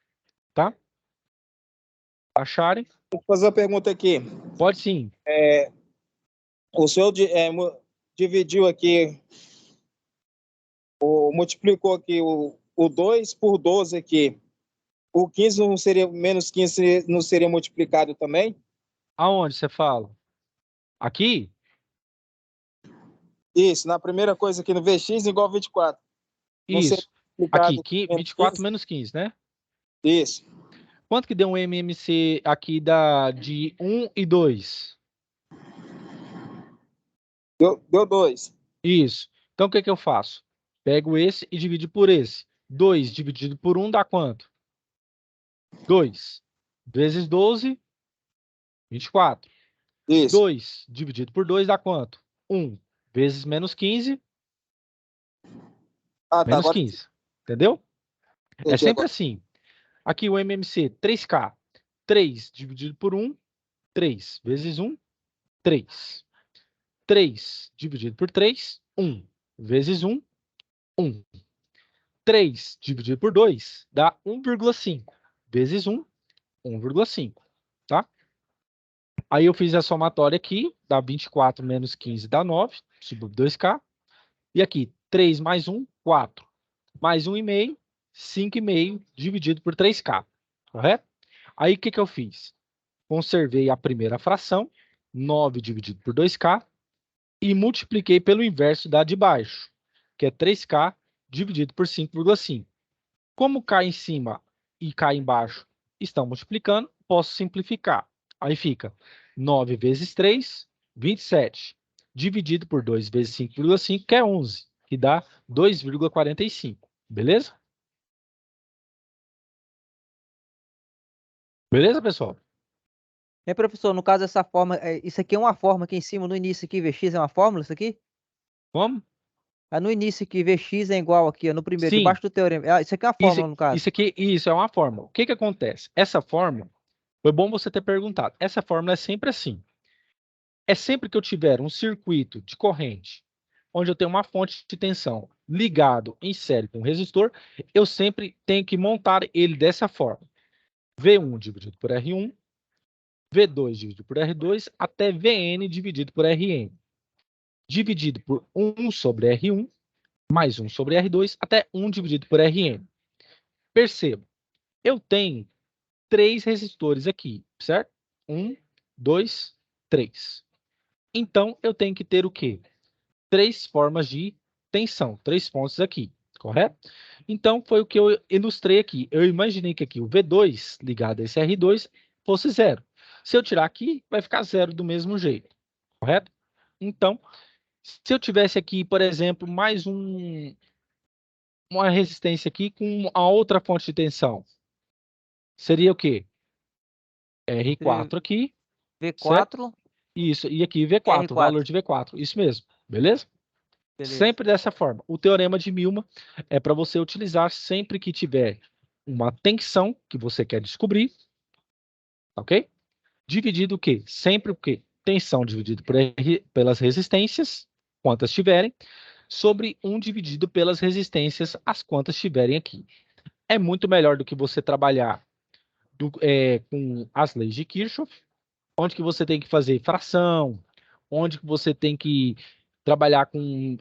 tá? Acharem. Vou fazer uma pergunta aqui. Pode sim. O senhor dividiu aqui, multiplicou aqui o 2 por 12 aqui. O 15 não seria, menos 15 não seria multiplicado também? Aonde você fala? Aqui? Isso, na primeira coisa aqui no Vx igual 24. Não seria Isso. Aqui, multiplicado 24 menos 15, né? Isso. Quanto que deu um MMC aqui de 1 e 2? Deu 2. Isso. Então, o que que eu faço? Pego esse e divido por esse. 2 dividido por 1 dá quanto? 2 vezes 12, 24. Isso. 2 dividido por 2 dá quanto? 1 vezes menos 15, Ah, tá. Menos Agora 15. Entendeu? É entendi. sempre Agora, assim. Aqui o MMC, 3K. 3 dividido por 1, 3 vezes 1, 3. 3 dividido por 3, 1. Vezes 1, 1. 3 dividido por 2 dá 1,5. Vezes 1, 1,5. Tá? Aí eu fiz a somatória aqui, dá 24 menos 15 dá 9, subiu 2K. E aqui, 3 mais 1, 4. Mais 1,5, 5,5 dividido por 3K. Correto? Aí o que, que eu fiz? Conservei a primeira fração, 9 dividido por 2K, e multipliquei pelo inverso da de baixo, que é 3K dividido por 5,5. Como K em cima e K embaixo estão multiplicando, posso simplificar. Aí fica 9 vezes 3, 27, dividido por 2 vezes 5,5, que é 11, que dá 2,45. Beleza? Beleza, pessoal? Professor, no caso essa forma, isso aqui é uma forma aqui em cima, no início aqui, Vx é uma fórmula, isso aqui? Vamos? No início aqui, Vx é igual aqui, no primeiro, Sim. debaixo do teorema. Isso aqui é uma fórmula, no caso. Isso é uma fórmula. O que que acontece? Essa fórmula, foi bom você ter perguntado. Essa fórmula é sempre assim. É sempre que eu tiver um circuito de corrente, onde eu tenho uma fonte de tensão ligado em série com um resistor, eu sempre tenho que montar ele dessa forma. V1 dividido por R1, V2 dividido por R2, até Vn dividido por Rn. Dividido por 1 sobre R1, mais 1 sobre R2, até 1 dividido por Rn. Perceba, eu tenho 3 resistores aqui, certo? 1, 2, 3. Então, eu tenho que ter o quê? 3 formas de tensão, 3 pontos aqui, correto? Então, foi o que eu ilustrei aqui. Eu imaginei que aqui o V2 ligado a esse R2 fosse 0. Se eu tirar aqui, vai ficar 0 do mesmo jeito, correto? Então, se eu tivesse aqui, por exemplo, mais uma resistência aqui com a outra fonte de tensão, seria o quê? R4 aqui, certo? V4, Isso, e aqui V4, o valor R4. de V4, isso mesmo, beleza? Beleza. Sempre dessa forma. O teorema de Milman é para você utilizar sempre que tiver uma tensão que você quer descobrir, ok? Dividido o quê? Sempre o quê? Tensão dividido pelas resistências, quantas tiverem, sobre 1 dividido pelas resistências, as quantas tiverem aqui. É muito melhor do que você trabalhar com as leis de Kirchhoff, onde que você tem que fazer fração, onde que você tem que trabalhar com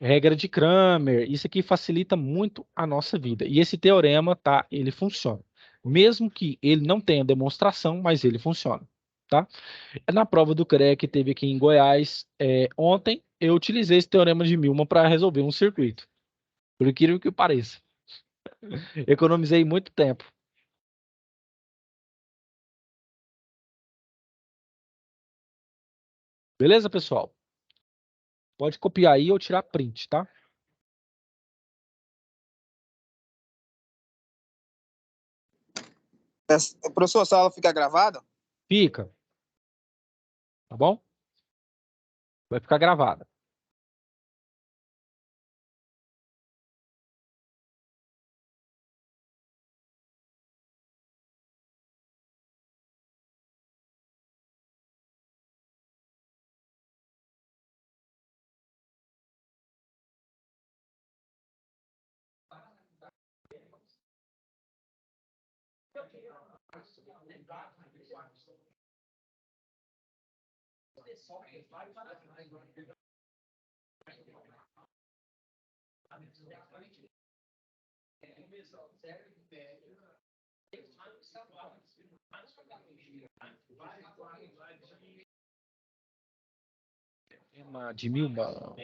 regra de Kramer. Isso aqui facilita muito a nossa vida. E esse teorema, tá? Ele funciona. Mesmo que ele não tenha demonstração, mas ele funciona, tá? Na prova do CREA que teve aqui em Goiás ontem, eu utilizei esse teorema de Milman para resolver um circuito. Por incrível que pareça. Economizei muito tempo. Beleza, pessoal? Pode copiar aí ou tirar print, tá? Professor, essa aula fica gravada? Fica, tá bom? Vai ficar gravada. Teorema de Milman.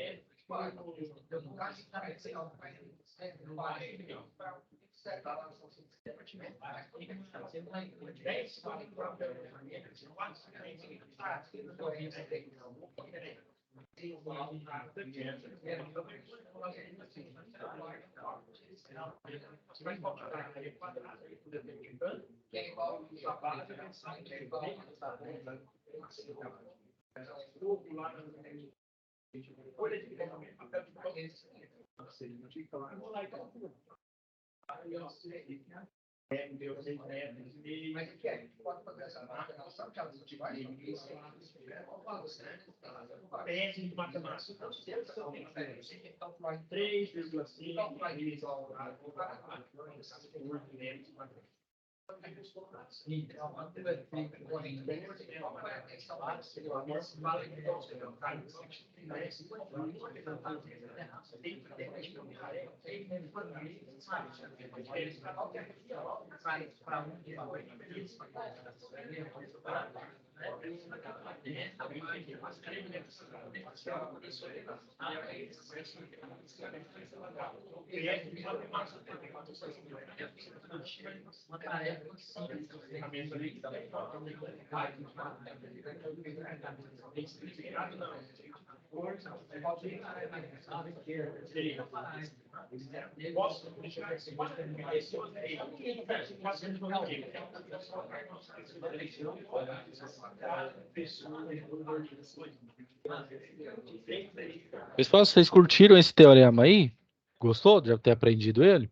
Pessoal, vocês curtiram esse teorema aí? Gostou de ter aprendido ele?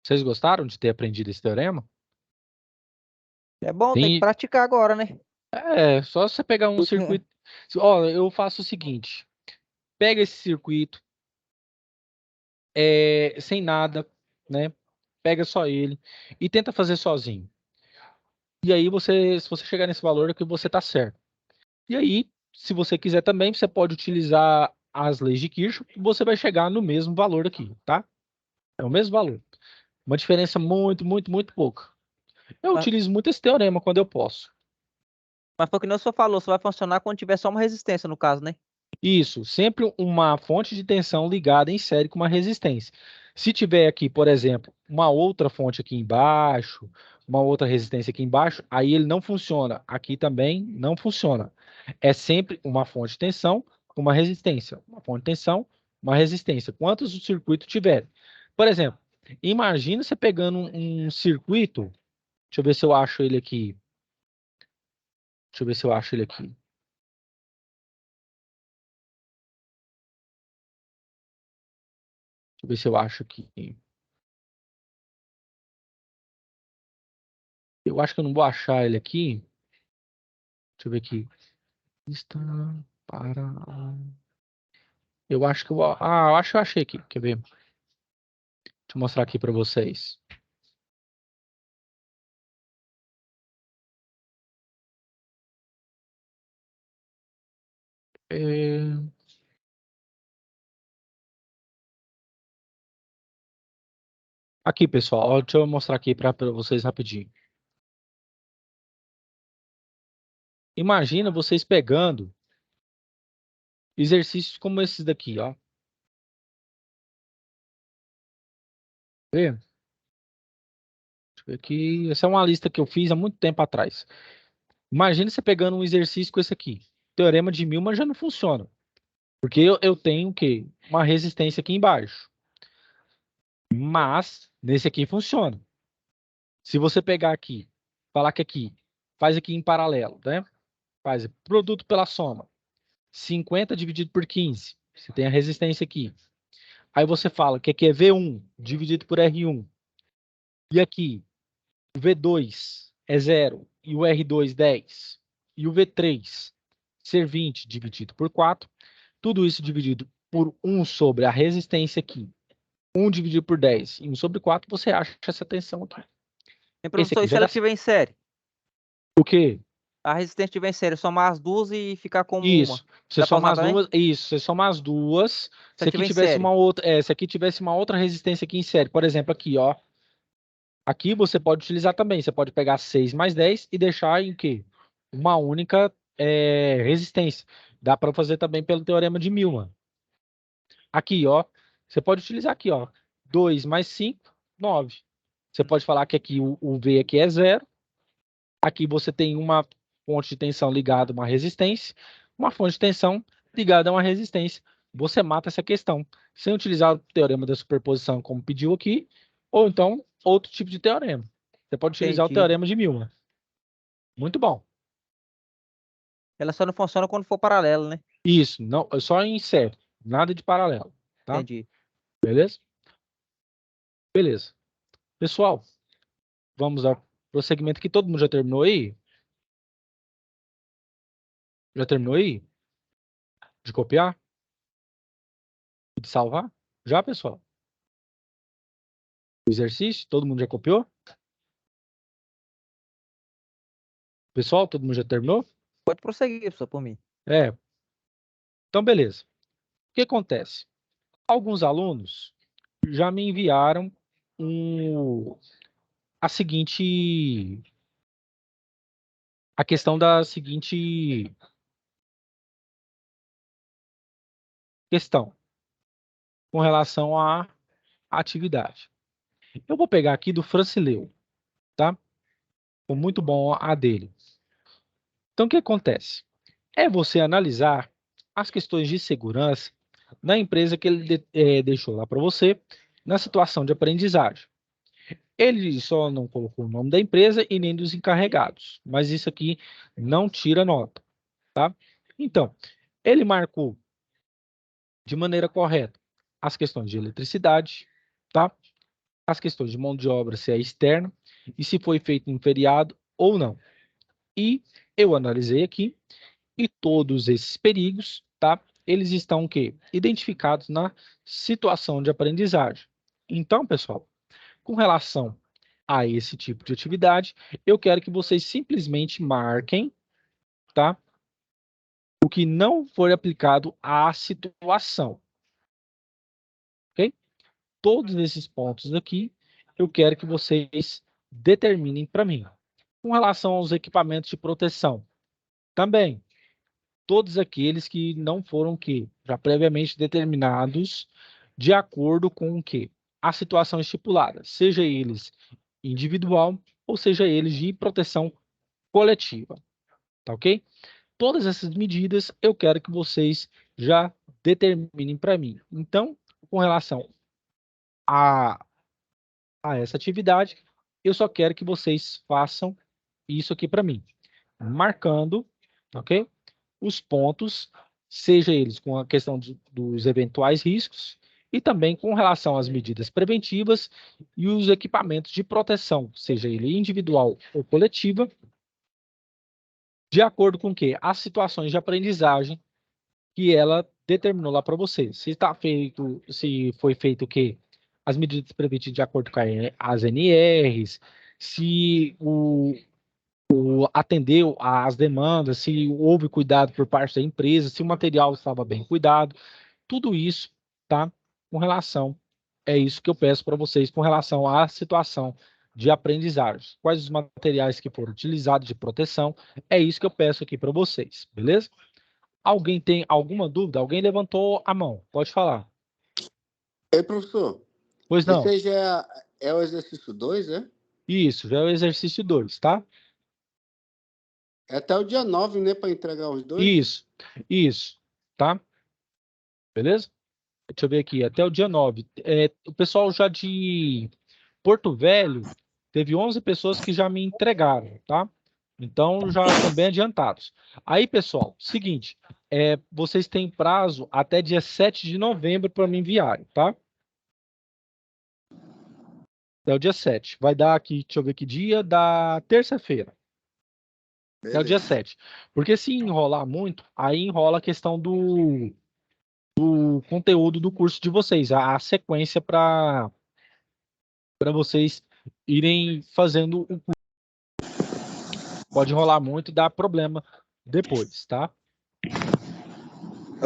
Vocês gostaram de ter aprendido esse teorema? É bom, tem que Tem- praticar agora, né? É, só você pegar um circuito. Ó, eu faço o seguinte: pega esse circuito, sem nada, né? Pega só ele e tenta fazer sozinho. E aí se você chegar nesse valor é que você tá certo. E aí, se você quiser também, você pode utilizar as leis de Kirchhoff e você vai chegar no mesmo valor aqui, tá? É o mesmo valor. Uma diferença muito, muito, muito pouca. Eu Mas- utilizo muito esse teorema quando eu posso. Mas foi o que o senhor falou, só vai funcionar quando tiver só uma resistência, no caso, né? Isso, sempre uma fonte de tensão ligada em série com uma resistência. Se tiver aqui, por exemplo, uma outra fonte aqui embaixo, uma outra resistência aqui embaixo, aí ele não funciona. Aqui também não funciona. É sempre uma fonte de tensão com uma resistência. Uma fonte de tensão, uma resistência. Quantos o circuito tiver? Por exemplo, imagina você pegando um circuito. Deixa eu ver se eu acho ele aqui. Deixa eu ver se eu acho ele aqui. Deixa eu ver se eu acho aqui. Eu acho que eu não vou achar ele aqui. Deixa eu ver aqui. Está para. Eu acho que eu. Eu acho que eu achei aqui. Quer ver? Deixa eu mostrar aqui para vocês. É... Aqui, pessoal. Ó, deixa eu mostrar aqui para vocês rapidinho. Imagina vocês pegando exercícios como esses daqui, ó. Vê? Deixa eu ver aqui. Essa é uma lista que eu fiz há muito tempo atrás. Imagina você pegando um exercício com esse aqui. Teorema de Milman já não funciona. Porque eu tenho o quê? Uma resistência aqui embaixo. Mas nesse aqui funciona. Se você pegar aqui, falar que aqui, faz aqui em paralelo, né? Faz produto pela soma. 50 dividido por 15. Você tem a resistência aqui. Aí você fala que aqui é V1 dividido por R1. E aqui, o V2 é 0 e o R2 10. E o V3 ser 20 dividido por 4. Tudo isso dividido por 1 sobre a resistência aqui. 1 dividido por 10 e 1 sobre 4, você acha essa tensão aqui. Tem professor, aqui e se já ela dá- estiver em série? O quê? A resistência estiver em série, somar as duas e ficar como Isso. uma. Você Dá pra soma usar as também? duas. Isso, você soma as duas. Se Se aqui tiver em tivesse série. uma outra, se aqui tivesse uma outra resistência aqui em série, por exemplo, aqui, ó. Aqui você pode utilizar também. Você pode pegar 6 mais 10 e deixar em quê? Uma única resistência. Dá para fazer também pelo teorema de Milman. Aqui, ó. Você pode utilizar aqui, ó. 2 mais 5, 9. Você pode falar que aqui o V aqui é 0. Aqui você tem uma fonte de tensão ligada a uma resistência, uma fonte de tensão ligada a uma resistência. Você mata essa questão sem utilizar o teorema da superposição como pediu aqui, ou então outro tipo de teorema. Você pode utilizar o Entendi. teorema de Milman. Muito bom. Ela só não funciona quando for paralelo, né? Isso, não, é só em série, nada de paralelo, tá? Entendi. Beleza? Beleza. Pessoal, vamos ao prosseguimento aqui. Todo mundo já terminou aí? Já terminou aí? De copiar? De salvar? Já, pessoal? O exercício? Todo mundo já copiou? Pessoal, todo mundo já terminou? Pode prosseguir, professor, por mim. É. Então, beleza. O que acontece? Alguns alunos já me enviaram a questão da seguinte questão com relação à atividade. Eu vou pegar aqui do Francileu, tá? Foi muito bom a dele. Então, o que acontece? É você analisar as questões de segurança na empresa que ele deixou lá para você, na situação de aprendizagem. Ele só não colocou o nome da empresa e nem dos encarregados, mas isso aqui não tira nota, tá? Então, ele marcou de maneira correta as questões de eletricidade, tá? As questões de mão de obra, se é externa, e se foi feito em feriado ou não. E eu analisei aqui, e todos esses perigos, tá? Eles estão o quê? Identificados na situação de aprendizagem. Então, pessoal, com relação a esse tipo de atividade, eu quero que vocês simplesmente marquem, tá? O que não foi aplicado à situação. Ok? Todos esses pontos aqui, eu quero que vocês determinem para mim. Com relação aos equipamentos de proteção, também, todos aqueles que não foram já previamente determinados de acordo com o que? A situação estipulada, seja eles individual ou seja eles de proteção coletiva, tá ok? Todas essas medidas eu quero que vocês já determinem para mim. Então, com relação a essa atividade, eu só quero que vocês façam isso aqui para mim, marcando, ok? Os pontos, seja eles com a questão dos eventuais riscos e também com relação às medidas preventivas e os equipamentos de proteção, seja ele individual ou coletiva, de acordo com que as situações de aprendizagem que ela determinou lá para você. Se está feito, se foi feito o quê? As medidas preventivas de acordo com as NRs, se atendeu às demandas, se houve cuidado por parte da empresa, se o material estava bem cuidado, tudo isso, tá? Com relação, é isso que eu peço para vocês com relação à situação de aprendizagem. Quais os materiais que foram utilizados de proteção, é isso que eu peço aqui para vocês, beleza? Alguém tem alguma dúvida? Alguém levantou a mão, pode falar. Ei, professor. Pois não. Esse aí já é o exercício 2, né? Isso, já é o exercício 2, tá? É até o dia 9, né, para entregar os dois? Isso, tá? Beleza? Deixa eu ver aqui, até o dia 9. O pessoal já de Porto Velho, teve 11 pessoas que já me entregaram, tá? Então, já estão bem adiantados. Aí, pessoal, seguinte, vocês têm prazo até dia 7 de novembro para me enviarem, tá? Até o dia 7. Vai dar aqui, deixa eu ver que dia, da terça-feira. Até o dia 7. Porque se enrolar muito, aí enrola a questão do conteúdo do curso de vocês, a sequência para vocês irem fazendo o curso. Pode enrolar muito e dar problema depois, tá?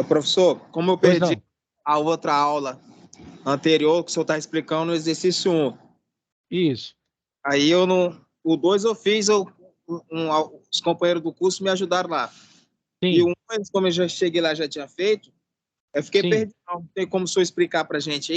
Professor, como eu Pois perdi não. a outra aula anterior, que o senhor está explicando no exercício 1, Isso. aí eu não... O 2 eu fiz, os companheiros do curso me ajudaram lá. Sim. E o 1, como eu já cheguei lá, já tinha feito, eu fiquei Sim. perdido. Não tem como o senhor explicar para a gente aí?